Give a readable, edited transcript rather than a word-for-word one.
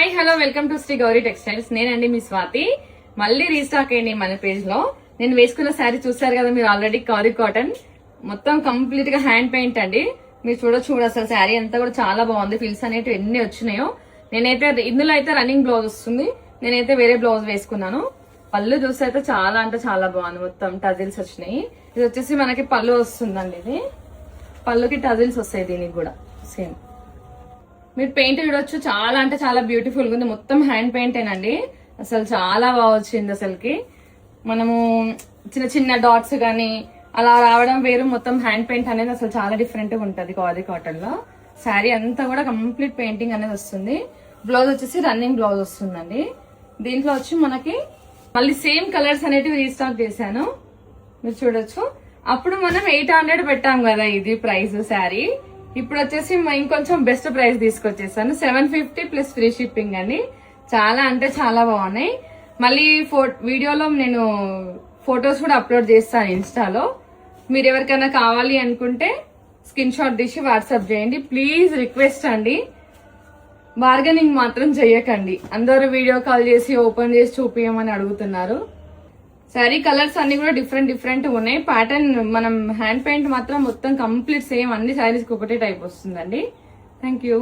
Hi hello welcome to Shri Gauri textiles. నేనండి మీ స్వాతి. మళ్ళీ రీస్టాక్ అయ్యింది మన పేజ్ లో. నేను వేసుకున్న శారీ చూసారు కదా మీరు ఆల్రెడీ. కారీ కాటన్ మొత్తం కంప్లీట్ గా హ్యాండ్ పెయింట్ అండి. మీరు చూడొచ్చు కూడా అసలు శారీ అంతా కూడా చాలా బాగుంది. ఫిల్స్ అనేవి ఎన్ని వచ్చినాయో. నేనైతే ఇందులో అయితే రన్నింగ్ బ్లౌజ్ వస్తుంది. నేనైతే వేరే బ్లౌజ్ వేసుకున్నాను. పళ్ళు చూస్తే అయితే చాలా అంటే చాలా బాగుంది. మొత్తం టజిల్స్ వచ్చినాయి. ఇది వచ్చేసి మనకి పళ్ళు వస్తుందండి. ఇది పళ్ళుకి టజిల్స్ వస్తాయి. దీనికి కూడా సేమ్ మీరు పెయింట్ చూడొచ్చు. చాలా అంటే చాలా బ్యూటిఫుల్ గా ఉంది. మొత్తం హ్యాండ్ పెయింటేనండి. అసలు చాలా బాగా వచ్చింది. అసలుకి మనము చిన్న చిన్న డాట్స్ గానీ అలా రావడం వేరు. మొత్తం హ్యాండ్ పెయింట్ అనేది అసలు చాలా డిఫరెంట్ గా ఉంటది కారీ కాటన్ లో. శారీ అంతా కూడా కంప్లీట్ పెయింటింగ్ అనేది వస్తుంది. బ్లౌజ్ వచ్చేసి రన్నింగ్ బ్లౌజ్ వస్తుందండి. దీంట్లో వచ్చి మనకి మళ్ళీ సేమ్ కలర్స్ అనేటివి రీస్టాక్ చేశాను. మీరు చూడొచ్చు. అప్పుడు మనం 800 పెట్టాం కదా ఇది ప్రైస్ శారీ. ఇప్పుడు వచ్చేసి ఇంకొంచెం బెస్ట్ ప్రైస్ తీసుకొచ్చేసాను. 750 ప్లస్ ఫ్రీ షిప్పింగ్ అండి. చాలా అంటే చాలా బాగున్నాయి. మళ్ళీ వీడియోలో నేను ఫొటోస్ కూడా అప్లోడ్ చేస్తాను ఇన్స్టాలో. మీరు ఎవరికైనా కావాలి అనుకుంటే స్క్రీన్ షాట్ తీసి వాట్సాప్ చేయండి. ప్లీజ్ రిక్వెస్ట్ అండి, బార్గెనింగ్ మాత్రం చెయ్యకండి. అందరూ వీడియో కాల్ చేసి ఓపెన్ చేసి చూపించమని అడుగుతున్నారు. శారీ కలర్స్ అన్ని కూడా డిఫరెంట్ ఉన్నాయి. ప్యాటర్న్ మనం హ్యాండ్ పెయింట్ మాత్రం మొత్తం కంప్లీట్ సేమ్. అన్ని శారీస్కి ఒకటే టైప్ వస్తుందండి. Thank you.